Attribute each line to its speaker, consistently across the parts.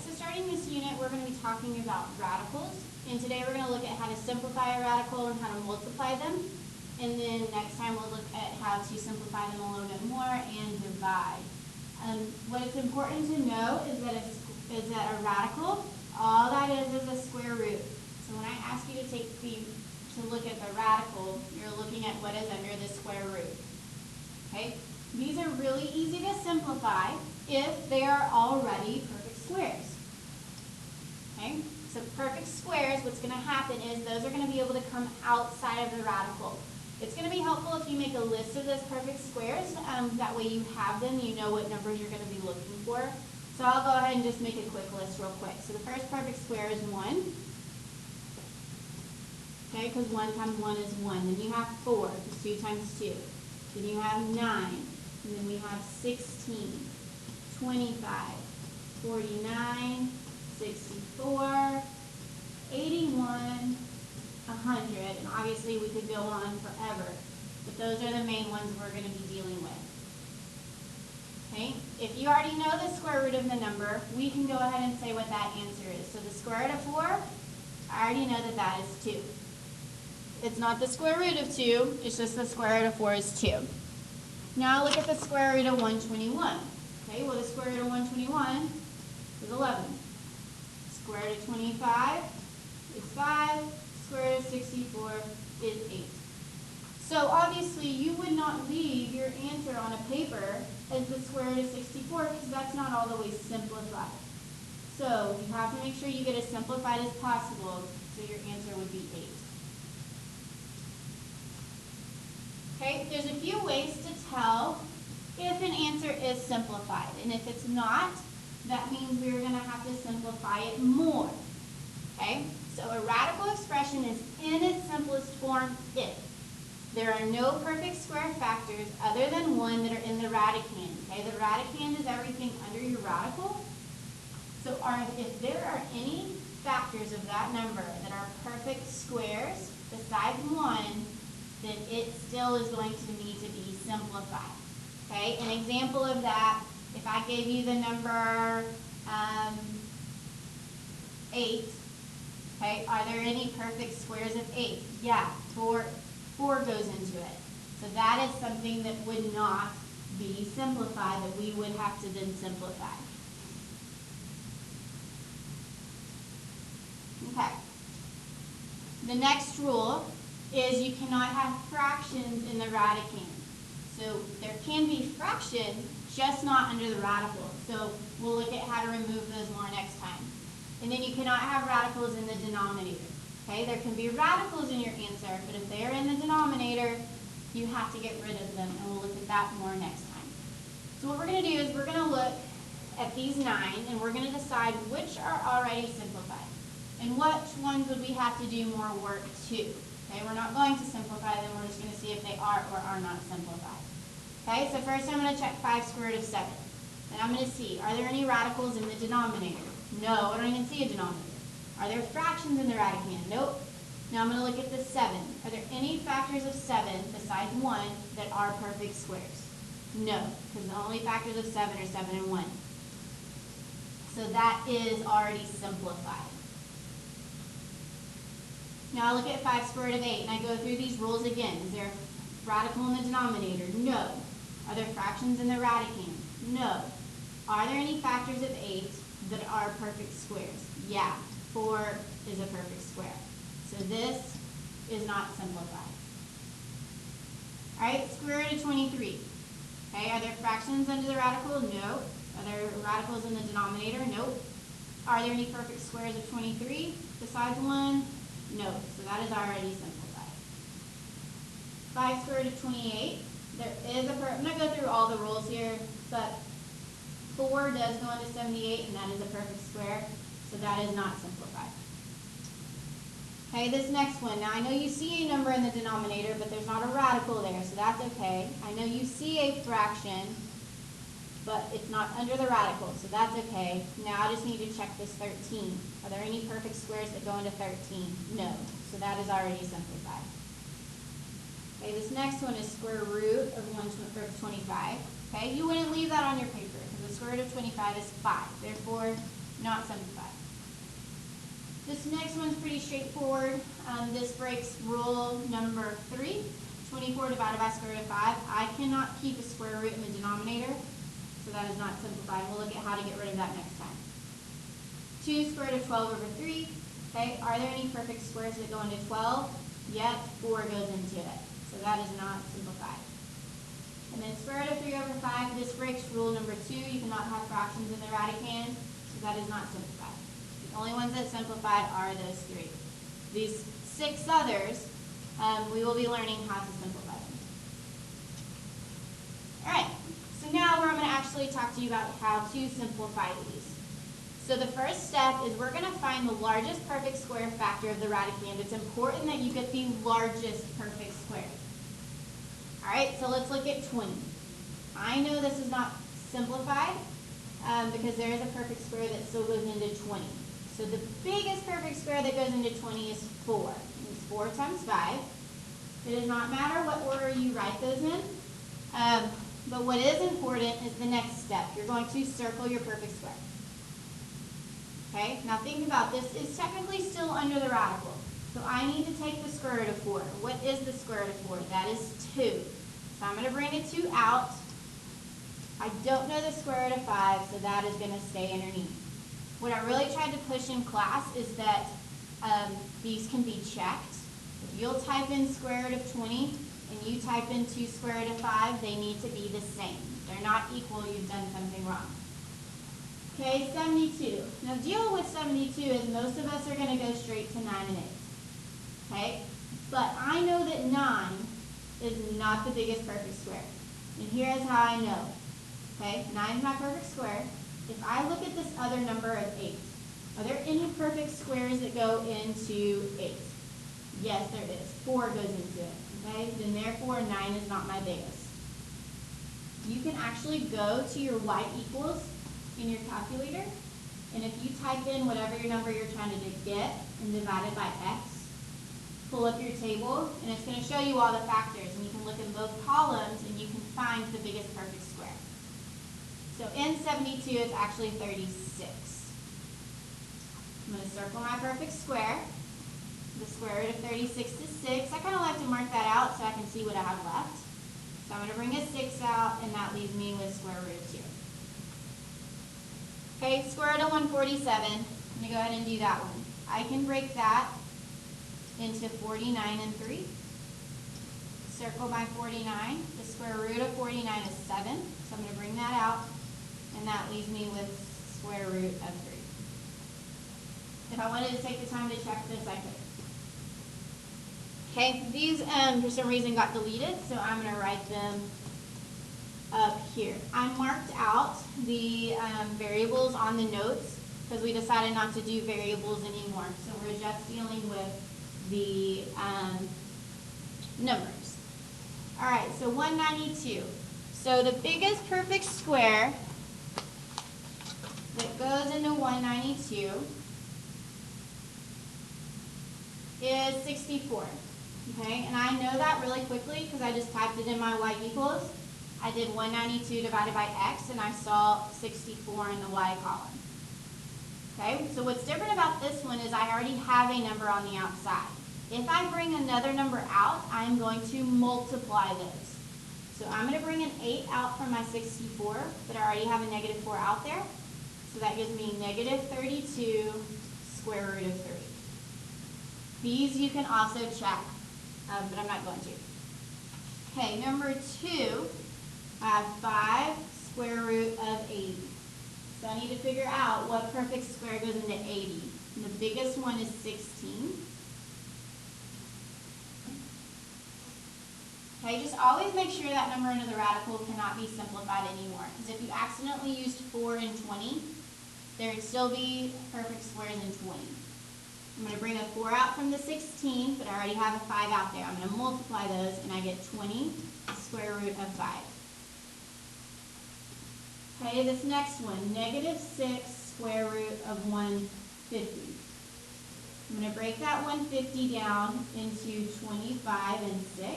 Speaker 1: so starting this unit, we're going to be talking about radicals. And today we're going to look at how to simplify a radical and how to multiply them. And then next time we'll look at how to simplify them a little bit more and divide. What is important to know is that a radical, all that is a square root. So when I ask you to look at the radical, you're looking at what is under the square root. Okay? These are really easy to simplify if they are already perfect squares. Okay? So perfect squares, what's going to happen is those are going to be able to come outside of the radical. It's going to be helpful if you make a list of those perfect squares. That way you have them, you know what numbers you're going to be looking for. So I'll go ahead and just make a quick list real quick. So the first perfect square is 1. Okay, because 1 times 1 is 1. Then you have 4, because 2 times 2. Then you have 9. And then we have 16, 25, 49, 64, 81, 100. And obviously we could go on forever. But those are the main ones we're going to be dealing with. Okay? If you already know the square root of the number, we can go ahead and say what that answer is. So the square root of 4, I already know that that is 2. It's not the square root of 2, it's just the square root of 4 is 2. Now look at the square root of 121. Okay, well the square root of 121 is 11. Square root of 25 is 5. Square root of 64 is 8. So obviously you would not leave your answer on a paper as the square root of 64 because that's not all the way simplified. So you have to make sure you get as simplified as possible so your answer would be 8. Okay, there's a few ways to tell if an answer is simplified. And if it's not, that means we're going to have to simplify it more. Okay, so a radical expression is in its simplest form if there are no perfect square factors other than 1 that are in the radicand. Okay, the radicand is everything under your radical. So if there are any factors of that number that are perfect squares besides 1, then it still is going to need to be simplified. Okay, an example of that, if I gave you the number 8, okay, are there any perfect squares of 8? Yeah, 4 goes into it. So that is something that would not be simplified, that we would have to then simplify. Okay. The next rule is you cannot have fractions in the radicand. So there can be fractions, just not under the radical. So we'll look at how to remove those more next time. And then you cannot have radicals in the denominator. Okay, there can be radicals in your answer, but if they are in the denominator, you have to get rid of them, and we'll look at that more next time. So what we're going to do is we're going to look at these 9, and we're going to decide which are already simplified, and which ones would we have to do more work to. Okay, we're not going to simplify them, we're just going to see if they are or are not simplified. Okay, so first I'm going to check 5 square root of 7. Then I'm going to see, are there any radicals in the denominator? No, I don't even see a denominator. Are there fractions in the radicand? Nope. Now I'm going to look at the 7. Are there any factors of 7 besides 1 that are perfect squares? No, because the only factors of 7 are 7 and 1. So that is already simplified. Now I look at 5 square root of 8, and I go through these rules again. Is there a radical in the denominator? No. Are there fractions in the radicand? No. Are there any factors of 8 that are perfect squares? Yeah. 4 is a perfect square. So this is not simplified. All right, square root of 23. Okay, are there fractions under the radical? No. Are there radicals in the denominator? Nope. Are there any perfect squares of 23 besides 1? No. So that is already simplified. 5 square root of 28. There is I'm going to go through all the rules here, but 4 does go into 78, and that is a perfect square. So that is not simplified. Okay, this next one. Now I know you see a number in the denominator, but there's not a radical there, so that's okay. I know you see a fraction, but it's not under the radical, so that's okay. Now I just need to check this 13. Are there any perfect squares that go into 13? No, so that is already simplified. Okay, this next one is square root of 25. Okay, you wouldn't leave that on your paper because the square root of 25 is 5. Therefore, not simplified. This next one's pretty straightforward. This breaks rule number 3. 24 divided by square root of 5. I cannot keep a square root in the denominator, so that is not simplified. We'll look at how to get rid of that next time. 2 square root of 12 over 3. Okay, are there any perfect squares that go into 12? Yep, 4 goes into it. So that is not simplified. And then square root of 3 over 5, this breaks rule number 2. You cannot have fractions in the radicand, so that is not simplified. The only ones that simplified are those 3. These 6 others, we will be learning how to simplify them. All right, so now I'm going to actually talk to you about how to simplify these. So the first step is we're going to find the largest perfect square factor of the radicand. It's important that you get the largest perfect square. All right, so let's look at 20. I know this is not simplified because there is a perfect square that still goes into 20. So the biggest perfect square that goes into 20 is 4. It's 4 times 5. It does not matter what order you write those in. But what is important is the next step. You're going to circle your perfect square. Okay, now think about this. It's technically still under the radical. So I need to take the square root of 4. What is the square root of 4? That is 2. So I'm going to bring a 2 out. I don't know the square root of 5, so that is going to stay underneath. What I really tried to push in class is that these can be checked. If you'll type in square root of 20 and you type in 2 square root of 5, they need to be the same. If they're not equal, you've done something wrong. Okay, 72. Now deal with 72 is most of us are going to go straight to 9 and 8. Okay, but I know that 9 is not the biggest perfect square. And here is how I know. Okay, 9 is my perfect square. If I look at this other number of 8, are there any perfect squares that go into 8? Yes, there is. 4 goes into it. Okay, then therefore 9 is not my biggest. You can actually go to your y equals in your calculator, and if you type in whatever your number you're trying to get and divide it by x, pull up your table, and it's going to show you all the factors, and you can look in both columns and you can find the biggest perfect square. So in 72 it's actually 36. I'm going to circle my perfect square. The square root of 36 is 6. I kind of like to mark that out so I can see what I have left. So I'm going to bring a 6 out, and that leaves me with square root of 2. Okay, square root of 147. I'm going to go ahead and do that one. I can break that into 49 and 3. Circle my 49. The square root of 49 is 7. So I'm going to bring that out, and that leaves me with square root of 3. If I wanted to take the time to check this, I could. Okay, these for some reason got deleted, so I'm going to write them up here. I marked out the variables on the notes because we decided not to do variables anymore. So we're just dealing with the numbers. All right, so 192. So the biggest perfect square that goes into 192 is 64. Okay, and I know that really quickly because I just typed it in my y equals. I did 192 divided by x, and I saw 64 in the y column. Okay, so what's different about this one is I already have a number on the outside. If I bring another number out, I'm going to multiply those. So I'm going to bring an 8 out from my 64, but I already have a negative 4 out there. So that gives me negative 32 square root of 3. These you can also check, but I'm not going to. Okay, number 2, I have 5 square root of 80. So I need to figure out what perfect square goes into 80. And the biggest one is 16. Okay, just always make sure that number under the radical cannot be simplified anymore. Because if you accidentally used 4 and 20, there would still be perfect squares in 20. I'm going to bring a 4 out from the 16, but I already have a 5 out there. I'm going to multiply those, and I get 20 square root of 5. Okay, this next one, negative 6 square root of 150. I'm going to break that 150 down into 25 and 6.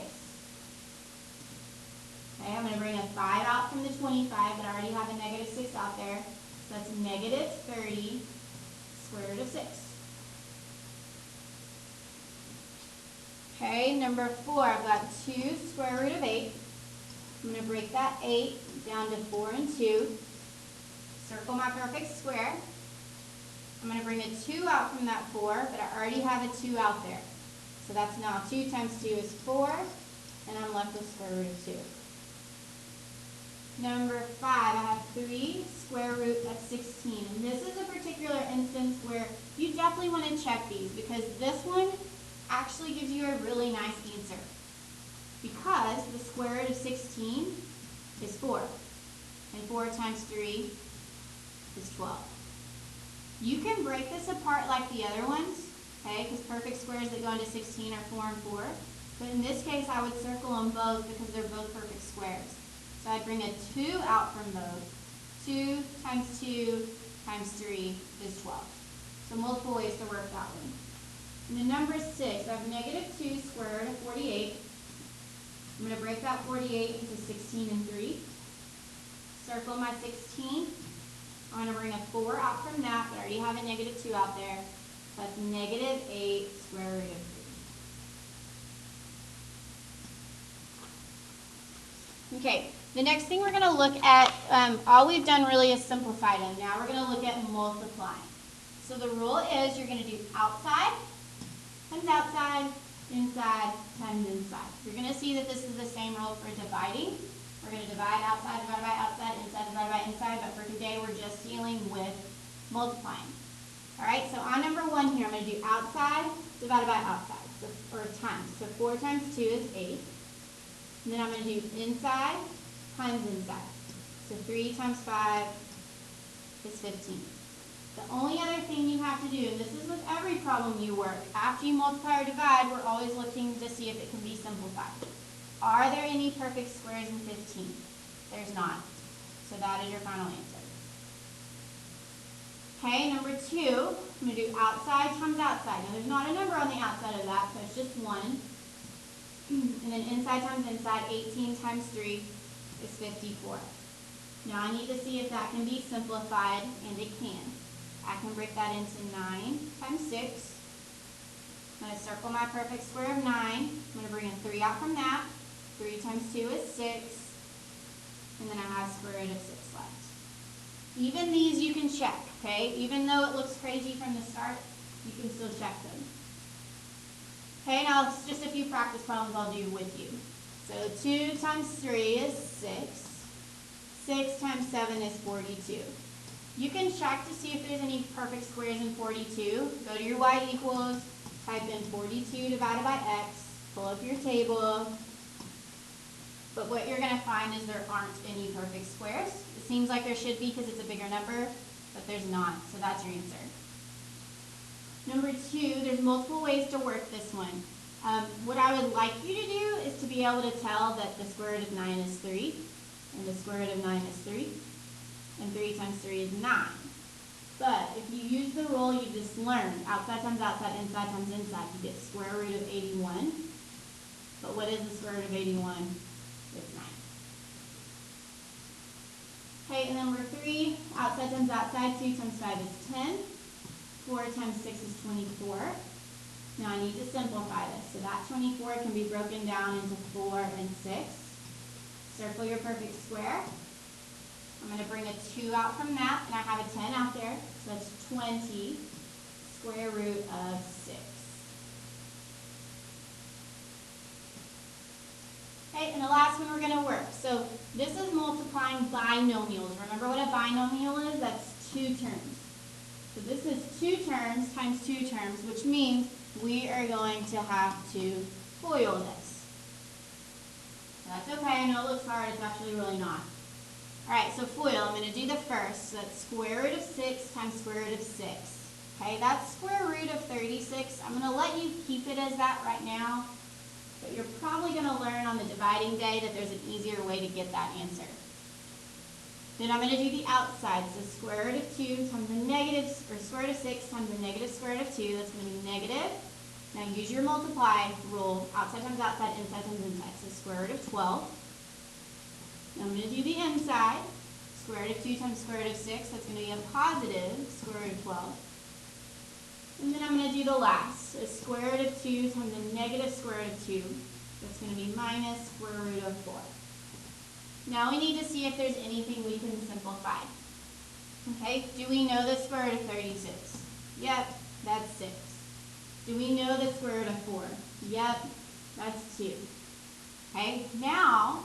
Speaker 1: Okay, I'm going to bring a 5 out from the 25, but I already have a negative 6 out there. So that's negative 30 square root of 6. Okay, number 4, I've got 2 square root of 8. I'm going to break that 8 down to 4 and 2. Circle my perfect square. I'm going to bring a 2 out from that 4, but I already have a 2 out there. So that's now 2 times 2 is 4, and I'm left with square root of 2. Number 5, I have 3 square root of 16. And this is a particular instance where you definitely want to check these because this one actually gives you a really nice answer. Because the square root of 16 is 4. And 4 times 3 is 12. You can break this apart like the other ones, okay, because perfect squares that go into 16 are 4 and 4. But in this case, I would circle them both because they're both perfect squares. So I'd bring a 2 out from those. 2 times 2 times 3 is 12. So multiple ways to work that one. And then number 6, I have negative 2 square root of 48. I'm going to break that 48 into 16 and 3. Circle my 16. I'm going to bring a 4 out from that, but I already have a negative 2 out there. So that's negative 8 square root of 3. Okay, the next thing we're going to look at, all we've done really is simplify them. Now we're going to look at multiplying. So the rule is you're going to do outside times outside, inside times inside. You're going to see that this is the same rule for dividing. We're going to divide outside, divided by outside, inside, divided by inside, but for today we're just dealing with multiplying. All right, so on number 1 here, I'm going to do outside divided by outside, so, or times. So 4 times 2 is 8. And then I'm going to do inside times inside. So 3 times 5 is 15. The only other thing you have to do, and this is with every problem you work, after you multiply or divide, we're always looking to see if it can be simplified. Are there any perfect squares in 15? There's not. So that is your final answer. Okay, number 2, I'm going to do outside times outside. Now there's not a number on the outside of that, so it's just 1. And then inside times inside, 18 times 3 is 54. Now I need to see if that can be simplified, and it can. I can break that into 9 times 6. I'm going to circle my perfect square of 9. I'm going to bring a 3 out from that. 3 times 2 is 6. And then I have square root of 6 left. Even these you can check, okay? Even though it looks crazy from the start, you can still check them. Okay, now it's just a few practice problems I'll do with you. So 2 times 3 is 6. 6 times 7 is 42. You can check to see if there's any perfect squares in 42. Go to your y equals, type in 42 divided by x, pull up your table. But what you're going to find is there aren't any perfect squares. It seems like there should be because it's a bigger number, but there's not. So that's your answer. Number 2, there's multiple ways to work this one. What I would like you to do is to be able to tell that the square root of 9 is 3, and the square root of 9 is 3, and 3 times 3 is 9. But if you use the rule you just learned, outside times outside, inside times inside, you get square root of 81. But what is the square root of 81? It's 9. Okay, and number 3, outside times outside, 2 times 5 is 10. 4 times 6 is 24. Now I need to simplify this. So that 24 can be broken down into 4 and 6. Circle your perfect square. I'm going to bring a 2 out from that, and I have a 10 out there. So that's 20 square root of 6. Okay, and the last one we're going to work. So this is multiplying binomials. Remember what a binomial is? That's 2 terms. So this is 2 terms times 2 terms, which means we are going to have to FOIL this. That's okay, I know it looks hard, it's actually really not. Alright, so FOIL, I'm going to do the first. So that's square root of 6 times square root of 6. Okay, that's square root of 36. I'm going to let you keep it as that right now, but you're probably going to learn on the dividing day that there's an easier way to get that answer. Then I'm going to do the outside, so square root of 2 times the negative, or square root of 6 times the negative square root of 2, that's going to be negative. Now use your multiply rule, outside times outside, inside times inside, so square root of 12. Now I'm going to do the inside, square root of 2 times square root of 6, that's going to be a positive square root of 12. And then I'm going to do the last. So square root of 2 times the negative square root of 2. That's going to be minus square root of 4. Now we need to see if there's anything we can simplify. Okay, do we know the square root of 36? Yep, that's 6. Do we know the square root of 4? Yep, that's 2. Okay, now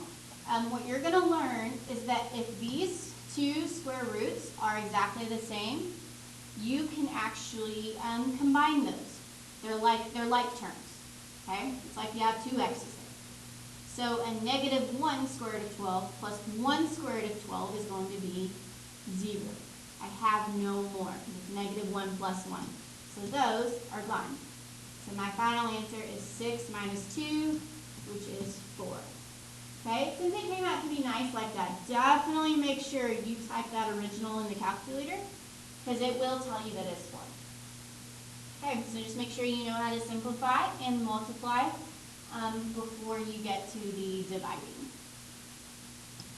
Speaker 1: what you're going to learn is that if these two square roots are exactly the same, you can actually combine those. They're like terms. Okay, it's like you have two x's there. So a negative 1 square root of 12 plus 1 square root of 12 is going to be 0. I have no more. It's negative 1 plus 1. So those are gone. So my final answer is 6 minus 2, which is 4. Okay, since it came out to be nice like that, definitely make sure you type that original in the calculator, because it will tell you that it's 4. Okay, so just make sure you know how to simplify and multiply before you get to the dividing.